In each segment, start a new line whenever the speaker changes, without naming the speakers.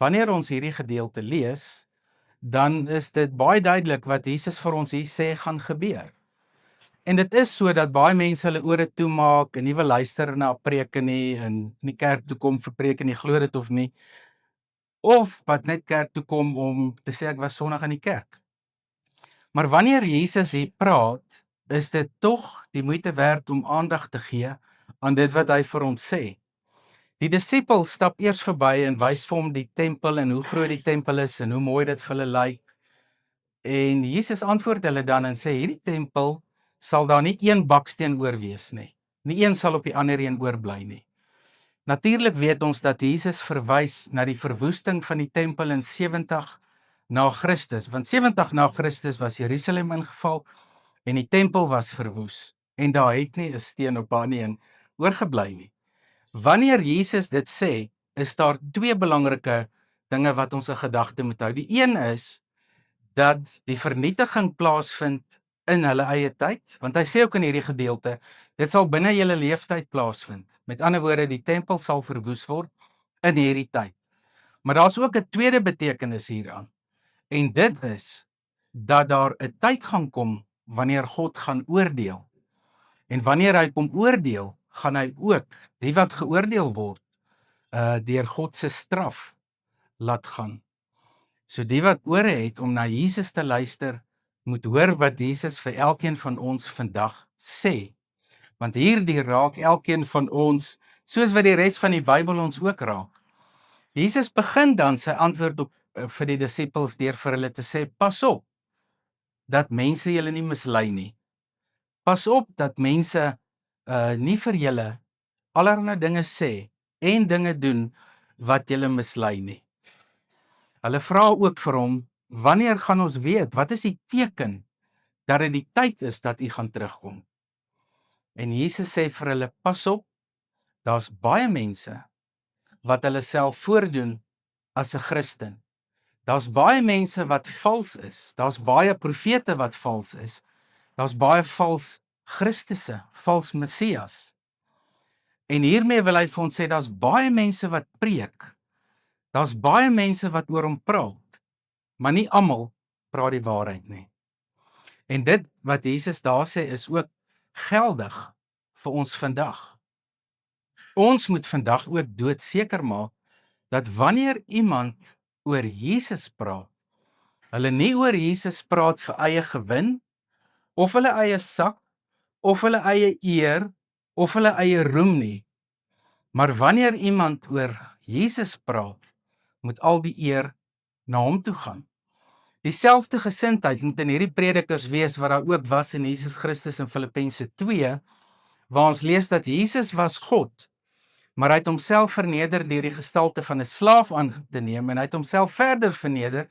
wanneer ons hierdie gedeelte lees, dan is dit baie duidelik wat Jesus vir ons hier sê gaan gebeur. En dit is so dat baie mense hulle ore toemaak en nie wil luister na preke nie en nie kerk toe kom vir preke nie, glo dit of nie. Of wat net kerk toe kom om te sê ek was Sondag in die kerk. Maar wanneer Jesus hier praat, is dit tog die moeite werd om aandag te gee aan dit wat hy vir ons sê. Die disippels stap eers verby en wys vir hom die tempel en hoe groot die tempel is en hoe mooi dit vir hulle lyk. En Jesus antwoord hulle dan en sê hierdie tempel sal daar nie een baksteen oor wees nie. Nie een sal op die ander een oorbly nie. Natuurlik weet ons dat Jesus verwys na die verwoesting van die tempel in 70 na Christus, want 70 na Christus was Jerusalem ingeval en die tempel was verwoes en daar het nie 'n steen op daardie een oorgebly nie. Wanneer Jesus dit sê, is daar twee belangrike dinge wat ons in gedagte moet hou. Die een is dat die vernietiging plaasvind in hulle eie tyd, want hy sê ook in hierdie gedeelte, dit sal binne julle leeftyd plaasvind. Met ander woorde, die tempel sal verwoes word in hierdie tyd. Maar daar's ook 'n tweede betekenis hieraan. En dit is dat daar 'n tyd gaan kom wanneer God gaan oordeel. En wanneer hy kom oordeel, gaan hy ook die wat geoordeel word deur God se straf laat gaan. So die wat ore het om na Jesus te luister, moet hoor wat Jesus vir elkeen van ons vandag sê. Want hierdie raak elkeen van ons, soos wat die res van die Bybel ons ook raak. Jesus begin dan sy antwoord op vir die disippels deur vir hulle te sê, pas op dat mense julle nie mislei nie. Pas op dat mense nie vir julle allerlei dinge sê en dinge doen wat julle mislei nie. Hulle vra ook vir hom, wanneer gaan ons weet, wat is die teken dat dit die tyd is dat u gaan terugkom? En Jesus sê vir hulle, pas op, daar's baie mense wat hulle self voordoen as 'n Christen. Daar's baie mense wat vals is, daar's baie profete wat vals is, daar's baie vals Christusse, vals Messias. En hiermee wil hy vir ons sê, daar's baie mense wat preek, daar's baie mense wat oor hom praat, maar nie almal praat die waarheid nie. En dit wat Jesus daar sê is ook geldig vir ons vandag. Ons moet vandag ook doodseker maak dat wanneer iemand oor Jesus praat, hulle nie oor Jesus praat vir eie gewin, of hulle eie sak, of hulle eie eer, of hulle eie roem nie. Maar wanneer iemand oor Jesus praat, moet al die eer na hom toe gaan. Dieselfde gesindheid moet in hierdie predikers wees wat daar ook was in Jesus Christus in Filippense 2, waar ons lees dat Jesus was God, maar hy het homself verneder deur die gestalte van 'n slaaf aan te neem en hy het homself verder verneder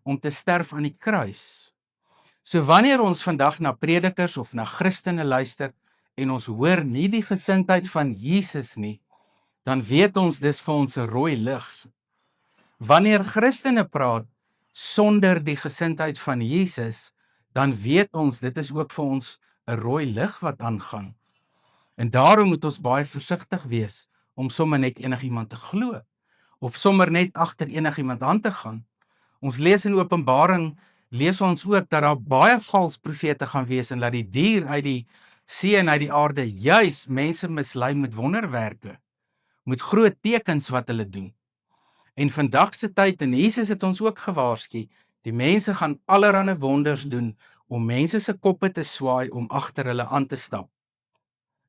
om te sterf aan die kruis. So wanneer ons vandag na predikers of na Christene luister en ons hoor nie die gesindheid van Jesus nie, dan weet ons dis vir ons 'n rooi lig. Wanneer Christene praat sonder die gesindheid van Jesus, dan weet ons dit is ook vir ons 'n rooi lig wat aangaan. En daarom moet ons baie versigtig wees om sommer net enigiemand te glo of sommer net agter enigiemand aan te gaan. Ons lees in Openbaring, lees ons ook dat daar baie vals profete gaan wees en dat die dier uit die see en uit die aarde juis mense mislei met wonderwerke, met groot tekens wat hulle doen. En vandag se tyd, en Jesus het ons ook gewaarsku, die mense gaan allerlei wonders doen om mense se koppe te swaai om agter hulle aan te stap.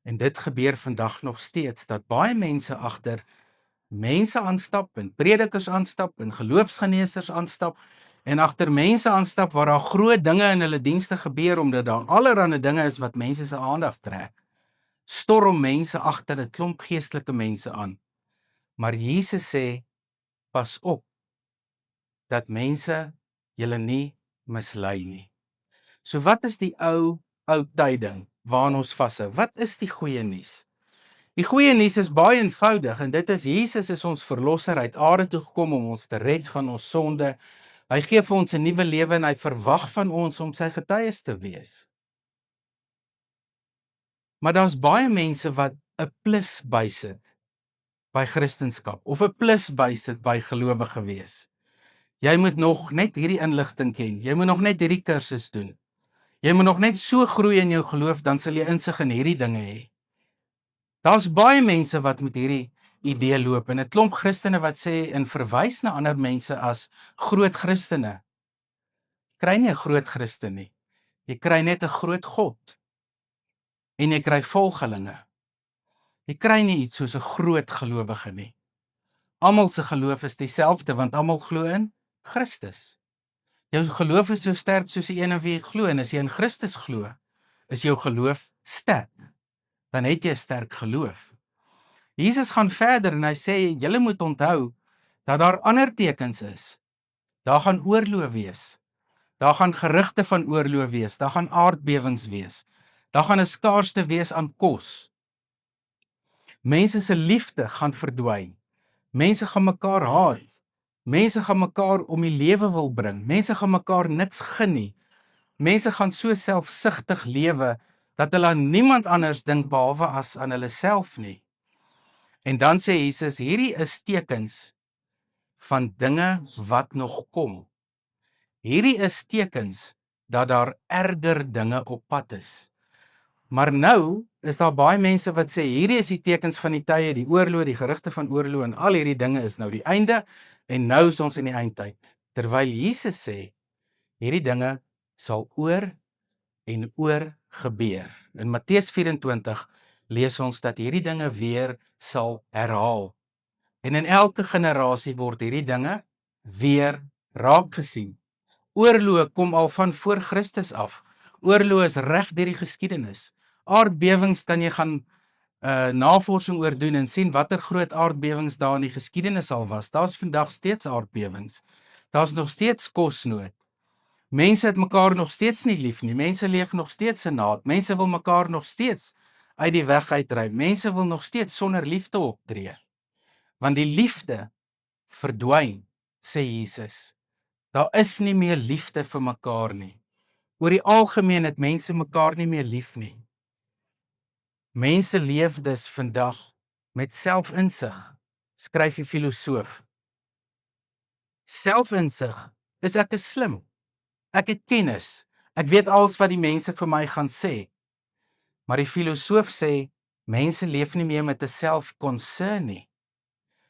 En dit gebeur vandag nog steeds, dat baie mense agter mense aanstap en predikers aanstap en geloofsgeneesers aanstap en agter mense aanstap waar daar groot dinge in hulle dienste gebeur omdat daar allerlei dinge is wat mense se aandag trek. Storm mense agter 'n klomp geestelike mense aan. Maar Jesus sê, pas op dat mense julle nie mislei nie. So wat is die ou tyding waaraan ons vashou? Wat is die goeie nuus? Die goeie nuus is baie eenvoudig en dit is Jesus is ons verlosser, hy het aarde toe gekom om ons te red van ons sonde. Hy gee vir ons 'n nuwe lewe en hy verwag van ons om sy getuies te wees. Maar daar's baie mense wat 'n plus bysit by Christendom of 'n plus bysit by gelowige wees. Jy moet nog net hierdie inligting ken. Jy moet nog net hierdie kursus doen. Jy moet nog net so groei in jou geloof, dan sal jy insig in hierdie dinge hê. Daar's baie mense wat met hierdie idee loop en 'n klomp Christene wat sê en verwys na ander mense as groot Christene. Kry nie 'n groot Christen nie. Jy kry net 'n groot God. En jy kry volgelinge. Jy kry nie iets soos 'n groot gelowige nie. Almal se geloof is dieselfde want almal glo in Christus. Jou geloof is so sterk soos die een in wie jy glo en as jy in Christus glo, is jou geloof sterk. Dan het jy 'n sterk geloof. Jesus gaan verder en hy sê julle moet onthou dat daar ander tekens is. Daar gaan oorloë wees. Daar gaan gerugte van oorloë wees. Daar gaan aardbewings wees. Daar gaan 'n skaarste wees aan kos. Mense se liefde gaan verdwyn. Mense gaan mekaar haat. Mense gaan mekaar om die lewe wil bring. Mense gaan mekaar niks gun nie. Mense gaan so selfsugtig lewe dat hulle aan niemand anders dink behalwe as aan hulle self nie. En dan sê Jesus, hierdie is tekens van dinge wat nog kom. Hierdie is tekens dat daar erger dinge op pad is. Maar nou is daar baie mense wat sê, hierdie is die tekens van die tye, die oorloë, die gerugte van oorloë en al hierdie dinge is nou die einde en nou is ons in die eindtyd. Terwyl Jesus sê, hierdie dinge sal oor en oor gebeur. In Matteus 24 lees ons dat hierdie dinge weer sal herhaal. En in elke generasie word hierdie dinge weer raak gesien. Oorloë kom al van voor Christus af. Oorloë is reg deur die geskiedenis. Aardbewings kan jy gaan navorsing oor doen en sien watter groot aardbewings daar in die geskiedenis al was. Daar's vandag steeds aardbewings. Daar's nog steeds kosnood. Mense het mekaar nog steeds nie lief nie. Mense leef nog steeds in haat. Mense wil mekaar nog steeds uit die weg uitdryf. Mense wil nog steeds sonder liefde optree. Want die liefde verdwyn, sê Jesus. Daar is nie meer liefde vir mekaar nie. Oor die algemeen het mense mekaar nie meer lief nie. Mense leef dus vandag met selfinsig, skryf die filosoof. Selfinsig is ek is slim. Ek het kennis. Ek weet alles wat die mense vir my gaan sê. Maar die filosoof sê, mense leef nie meer met 'n self-concern nie.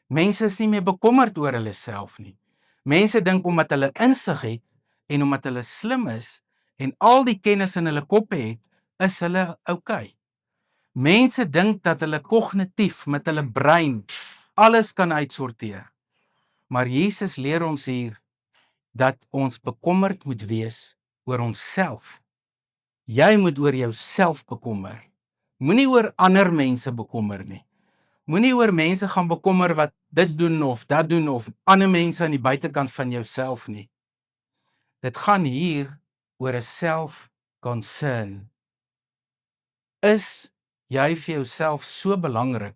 Mense is nie meer bekommerd oor hulle self nie. Mense dink omdat hulle insig het en omdat hulle slim is en al die kennis in hulle koppe het, is hulle okay. Mense dink dat hulle kognitief met hulle brein alles kan uitsorteer. Maar Jesus leer ons hier dat ons bekommerd moet wees oor onsself. Jy moet oor jouself bekommer. Moenie oor ander mense bekommer nie. Moenie oor mense gaan bekommer wat dit doen of dat doen of ander mense aan die buitekant van jouself nie. Dit gaan hier oor 'n self-concern. Is jy vir jouself so belangrik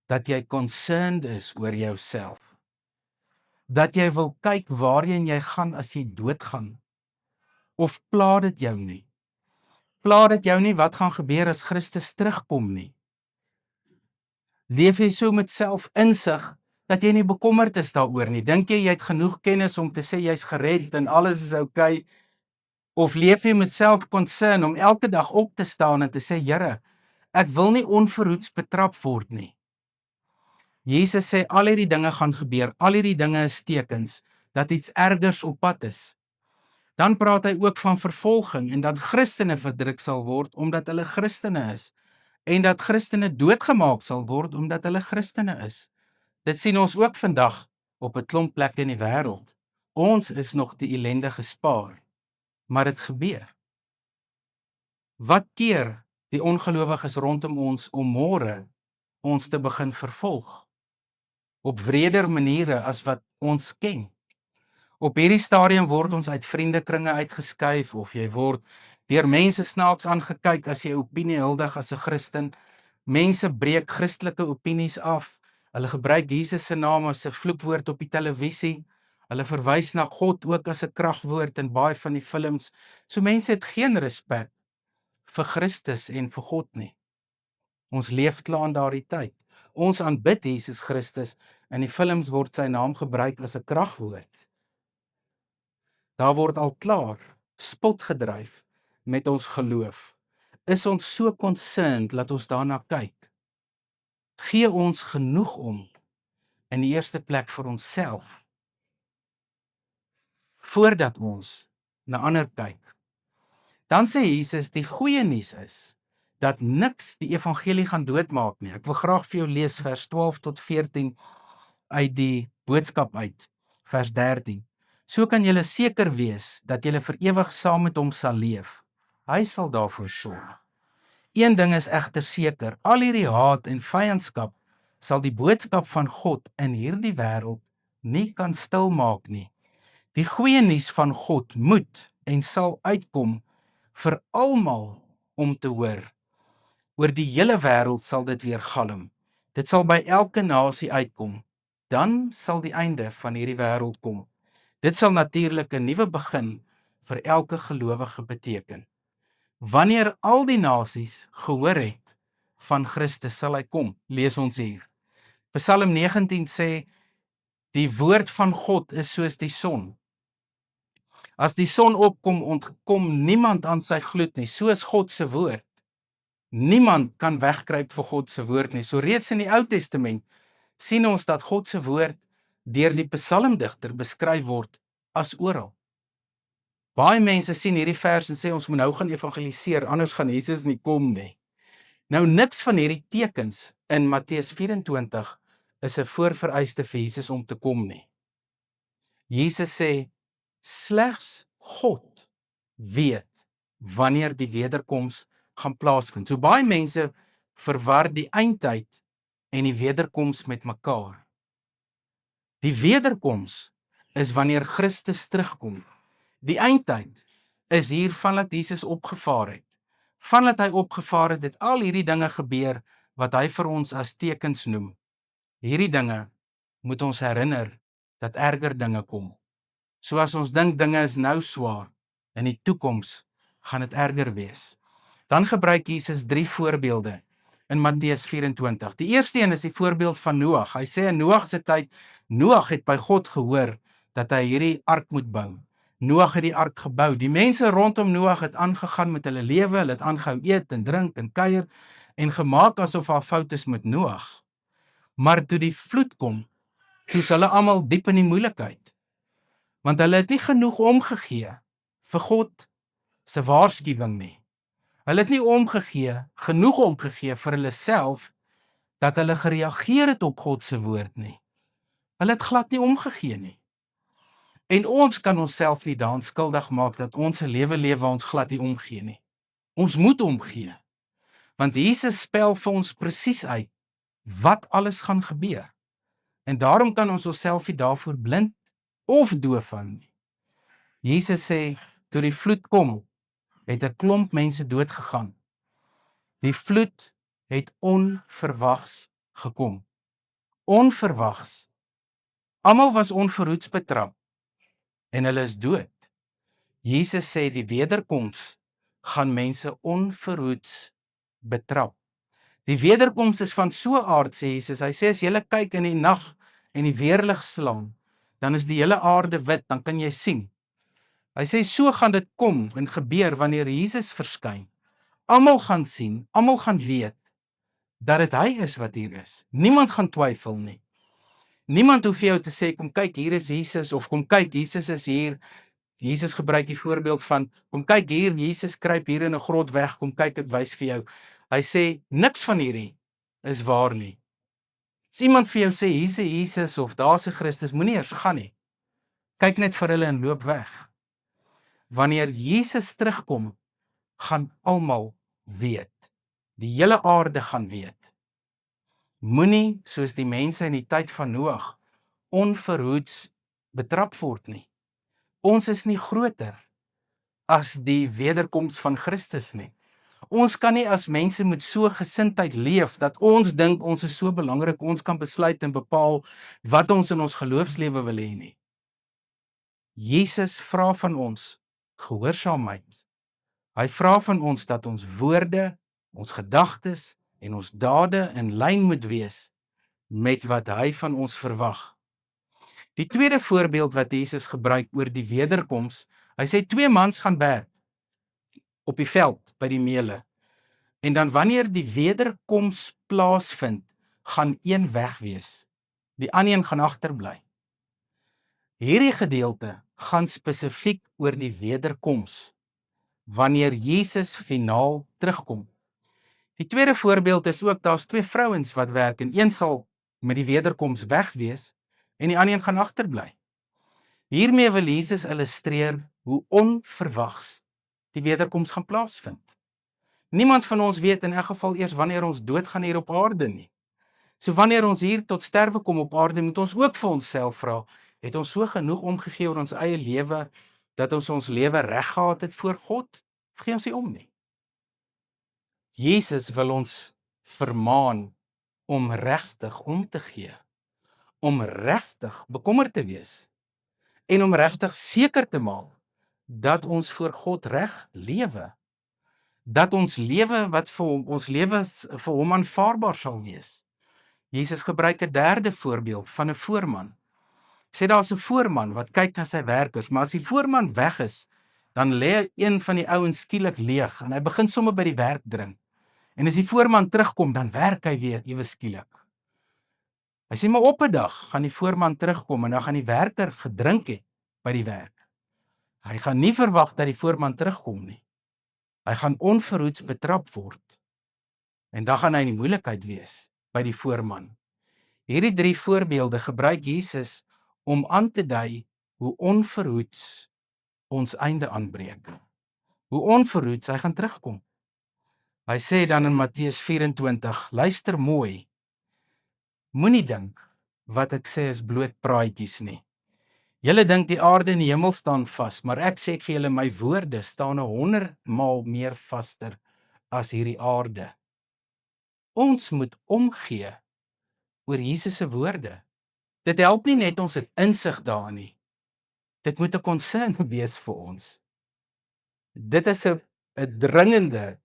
dat jy concerned is oor jouself? Dat jy wil kyk waarheen jy gaan as jy doodgaan? Of pla dit jou nie? Pla dit jou nie wat gaan gebeur as Christus terugkom nie? Leef jy so met selfinsig dat jy nie bekommerd is daaroor nie? Dink jy het genoeg kennis om te sê jy's gered en alles is okay? Of leef jy met self-concern om elke dag op te staan en te sê, Here, ek wil nie onverhoeds betrap word nie. Jesus sê al hierdie dinge gaan gebeur, al hierdie dinge is tekens dat iets ergers op pad is. Dan praat hy ook van vervolging en dat Christene verdruk sal word omdat hulle Christene is. En dat Christene doodgemaak sal word omdat hulle Christene is. Dit sien ons ook vandag op 'n klomp plekke in die wêreld. Ons is nog die ellende gespaar, maar dit gebeur. Wat keer die ongelowiges rondom ons om môre ons te begin vervolg? Op wreder maniere as wat ons ken. Op hierdie stadium word ons uit vriendekringe uitgeskuif of jy word deur mense snaaks aangekyk as jy opinie huldig as 'n Christen. Mense breek Christelike opinies af. Hulle gebruik Jesus se naam as 'n vloekwoord op die televisie. Hulle verwys na God ook as 'n kragwoord in baie van die films. So mense het geen respek vir Christus en vir God nie. Ons leef klaar in daardie tyd. Ons aanbid Jesus Christus, in die films word sy naam gebruik as 'n kragwoord. Daar word al klaar spot gedryf met ons geloof. Is ons so concerned dat ons daarna kyk? Gee ons genoeg om in die eerste plek vir onsself, voordat ons na ander kyk. Dan sê Jesus, die goeie nuus is, dat niks die evangelie gaan doodmaak nie. Ek wil graag vir jou lees vers 12 tot 14 uit die boodskap uit, vers 13. So kan julle seker wees, dat julle vir ewig saam met hom sal leef. Hy sal daarvoor sorg. Een ding is egter seker, al hierdie haat en vyandskap sal die boodskap van God in hierdie wêreld nie kan stilmaak nie. Die goeie nuus van God moet en sal uitkom vir almal om te hoor. Oor die hele wêreld sal dit weer galm. Dit sal by elke nasie uitkom. Dan sal die einde van hierdie wêreld kom. Dit sal natuurlik 'n nuwe begin vir elke gelowige beteken. Wanneer al die nasies gehoor het van Christus, sal hy kom. Lees ons hier. Psalm 19 sê, die woord van God is soos die son. As die son opkom, ontkom niemand aan sy gloed nie, soos God se woord. Niemand kan wegkruip vir God se woord nie. So reeds in die Ou Testament sien ons dat God se woord deur die psalmdigter beskryf word as oral. Baie mense sien hierdie vers en sê ons moet nou gaan evangeliseer, anders gaan Jesus nie kom nie. Nou niks van hierdie tekens in Matteus 24 is 'n voorvereiste vir Jesus om te kom nie. Jesus sê, slegs God weet wanneer die wederkoms gaan plaasvind. So baie mense verwar die eindtyd en die wederkoms met mekaar. Die wederkoms is wanneer Christus terugkom. Die eindtyd is hier vandat Jesus opgevaar het. Vandat hy opgevaar het al hierdie dinge gebeur wat hy vir ons as tekens noem. Hierdie dinge moet ons herinner dat erger dinge kom. So as ons dink dinge is nou swaar, in die toekoms gaan dit erger wees. Dan gebruik Jesus 3 voorbeelde in Matteus 24. Die eerste een is die voorbeeld van Noag. Hy sê in Noag se tyd, Noag het by God gehoor dat hy hierdie ark moet bou. Noag het die ark gebou. Die mense rondom Noag het aangegaan met hulle lewe, hulle het aangehou eet en drink en kuier en gemaak asof daar fout is met Noag. Maar toe die vloed kom, toe is hulle almal diep in die moeilikheid. Want hulle het nie genoeg omgegee vir God se waarskuwing nie. Hulle het nie genoeg omgegee vir hulle self, dat hulle gereageer het op God se woord nie. Hulle het glad nie omgegee nie. En ons kan onsself nie daaraan skuldig maak dat ons 'n lewe leef waar ons glad nie omgee nie. Ons moet omgee. Want Jesus spel vir ons presies uit wat alles gaan gebeur. En daarom kan ons onsself nie daarvoor blind of doof hou nie. Jesus sê, toe die vloed kom, het 'n klomp mense dood gegaan. Die vloed het onverwags gekom. Onverwags. Almal was onverhoeds betrap en hulle is dood. Jesus sê die wederkoms gaan mense onverhoeds betrap. Die wederkoms is van so 'n aard, sê Jesus. Hy sê as jy kyk in die nag en die weerlig slaan, dan is die hele aarde wit, dan kan jy sien. Hy sê so gaan dit kom en gebeur wanneer Jesus verskyn. Almal gaan sien, almal gaan weet dat dit hy is wat hier is. Niemand gaan twyfel nie. Niemand hoef vir jou te sê kom kyk hier is Jesus of kom kyk Jesus is hier. Jesus gebruik die voorbeeld van kom kyk hier Jesus kruip hier in 'n grot weg, kom kyk ek wys vir jou. Hy sê niks van hierdie is waar nie. As iemand vir jou sê hier's 'n Jesus of daar's 'n Christus, moenie eers gaan nie. Kyk net vir hulle en loop weg. Wanneer Jesus terugkom, gaan almal weet. Die hele aarde gaan weet. Moenie soos die mense in die tyd van Noag onverhoeds betrap word nie. Ons is nie groter as die wederkoms van Christus nie. Ons kan nie as mense met so gesindheid leef dat ons dink ons is so belangrik, ons kan besluit en bepaal wat ons in ons geloofslewe wil hê nie. Jesus vra van ons gehoorsaamheid. Hy vra van ons dat ons woorde, ons gedagtes en ons dade in lyn moet wees met wat hy van ons verwag. Die tweede voorbeeld wat Jesus gebruik oor die wederkoms, hy sê 2 mans gaan werk op die veld by die meele. En dan wanneer die wederkoms plaasvind, gaan een weg wees. Die ander een gaan agterbly. Hierdie gedeelte gaan spesifiek oor die wederkoms, wanneer Jesus finaal terugkom. Die tweede voorbeeld is ook, daar's 2 vrouens wat werk en een sal met die wederkoms weg wees en die ander een gaan agterbly. Hiermee wil Jesus illustreer hoe onverwags die wederkoms gaan plaasvind. Niemand van ons weet in elk geval eers wanneer ons doodgaan hier op aarde nie. So wanneer ons hier tot sterwe kom op aarde, moet ons ook vir onsself vra, het ons so genoeg omgegee oor ons eie lewe, dat ons lewe reg gehad het voor God? Of gee ons nie om nie? Jesus wil ons vermaan om regtig om te gee, om regtig bekommerd te wees, en om regtig seker te maak, dat ons voor God reg lewe, dat ons lewe wat vir hom, ons lewens vir hom aanvaarbaar sal wees. Jesus gebruik 'n derde voorbeeld van 'n voorman. Sê daar's 'n voorman wat kyk na sy werkers, maar as die voorman weg is, dan lê een van die ouens skielik leeg en hy begin sommer by die werk dring. En as die voorman terugkom, dan werk hy weer ewe skielik. Hy sê maar op 'n dag gaan die voorman terugkom en dan gaan die werker gedrink het by die werk. Hy gaan nie verwag dat die voorman terugkom nie. Hy gaan onverhoeds betrap word. En dan gaan hy in die moeilikheid wees by die voorman. Hierdie 3 voorbeelde gebruik Jesus om aan te dui hoe onverhoeds ons einde aanbreek. Hoe onverhoeds hy gaan terugkom. Hy sê dan in Matteus 24, luister mooi, moenie dink wat ek sê is bloot praatjies nie. Julle dink die aarde en die hemel staan vas, maar ek sê vir julle my woorde staan 100 maal meer vaster as hierdie aarde. Ons moet omgee oor Jesus se woorde. Dit help nie net ons het insig daarin nie. Dit moet 'n concern wees vir ons. Dit is 'n dringende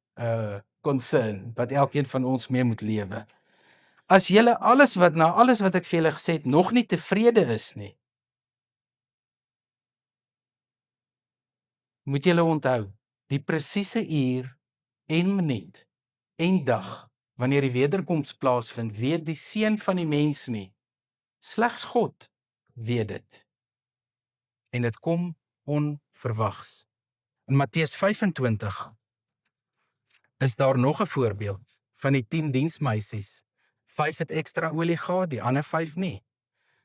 concern wat elkeen van ons mee moet lewe. As julle alles wat ek vir julle gesê het nog nie tevrede is nie, moet julle onthou, die presiese uur en minuut en dag wanneer die wederkoms plaasvind, weet die seun van die mens nie. Slegs God weet dit. En dit kom onverwags. In Matteus 25 is daar nog 'n voorbeeld van die 10 diensmeisies. 5 het ekstra olie gehad, die ander 5 nie.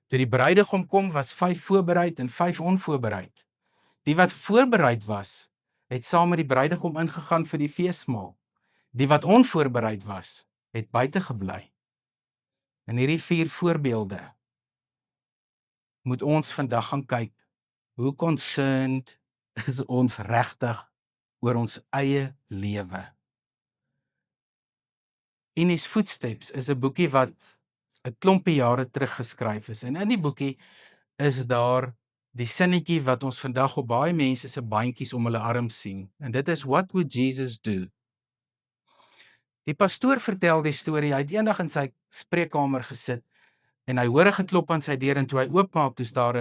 Toe die bruidegom kom, was 5 voorbereid en 5 onvoorbereid. Die wat voorbereid was, het saam met die bruidegom ingegaan vir die feesmaal. Die wat onvoorbereid was, het buite gebly. In hierdie 4 voorbeelde moet ons vandag gaan kyk, hoe concerned is ons regtig oor ons eie lewe. In His Footsteps is 'n boekie wat 'n klompie jare terug geskryf is. En in die boekie is daar die sinnetjie wat ons vandag op baie mense se bandjies om hulle arms sien. En dit is, what would Jesus do? Die pastoor vertel die storie, hy het eendag in sy spreekkamer gesit en hy hoor 'n geklop aan sy deur en toe hy oopmaak, toe's daar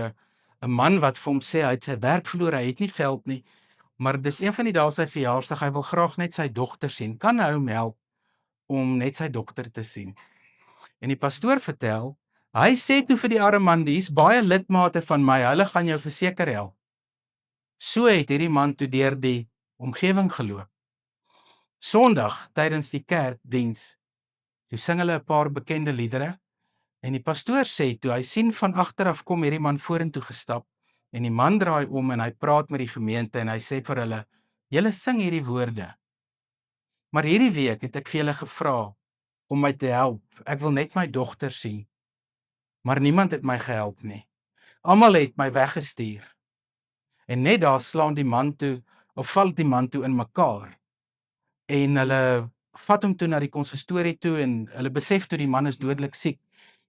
'n man wat vir hom sê hy het sy werk verloor, hy het nie geld nie, maar dis een van die dae sy verjaarsdag, hy wil graag net sy dogter sien. Kan hy hom help om net sy dogter te sien? En die pastoor vertel, hy sê toe vir die arme man, hier's baie lidmate van my, hulle gaan jou verseker help. So het hierdie man toe deur die omgewing geloop. Sondag tydens die kerkdiens, toe sing hulle 'n paar bekende liedere en die pastoor sê toe hy sien van agteraf kom hierdie man vorentoe gestap en die man draai om en hy praat met die gemeente en hy sê vir hulle, julle sing hierdie woorde, maar hierdie week het ek vir julle gevra om my te help. Ek wil net my dogter sien. Maar niemand het my gehelp nie. Almal het my weggestuur. En net daar slaan die man toe, of val die man toe in mekaar. En hulle vat hom toe na die konsistorie toe en hulle besef toe die man is dodelik siek.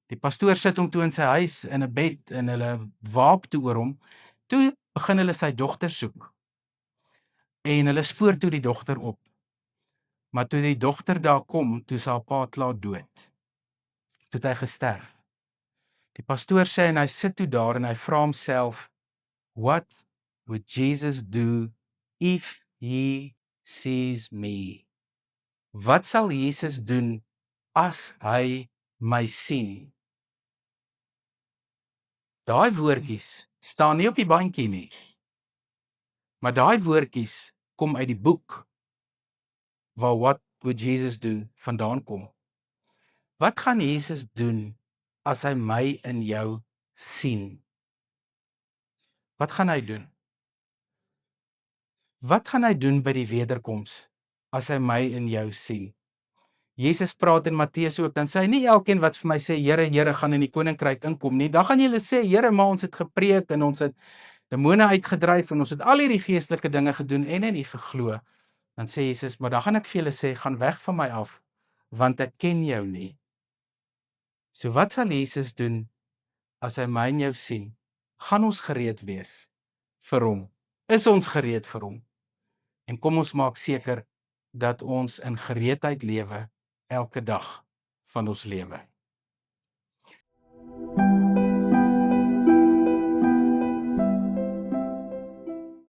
Die pastoor sit hom toe in sy huis in 'n bed en hulle waak toe oor hom. Toe begin hulle sy dogter soek. En hulle spoor toe die dogter op. Maar toe die dogter daar kom, toe is haar pa klaar dood. Toe het hy gesterf. Die pastoor sê en hy sit toe daar en hy vra homself, what would Jesus do if he sees me? Wat sal Jesus doen as hy my sien? Daai woordjies staan nie op die bandjie nie. Maar daai woordjies kom uit die boek waar what would Jesus do vandaan kom. Wat gaan Jesus doen as hy my in jou sien? Wat gaan hy doen? Wat gaan hy doen by die wederkoms as hy my in jou sien? Jesus praat in Matteus ook, dan sê hy nie elkeen wat vir my sê Here, Here gaan in die koninkryk inkom nie. Dan gaan julle sê Here, maar ons het gepreek en ons het demone uitgedryf en ons het al hierdie geestelike dinge gedoen en in U geglo. Dan sê Jesus, maar dan gaan ek vir julle sê, gaan weg van my af, want ek ken jou nie. So wat sal Jesus doen as hy my en jou sien? Gaan ons gereed wees vir hom? Is ons gereed vir hom? En kom ons maak seker dat ons in gereedheid lewe elke dag van ons lewe.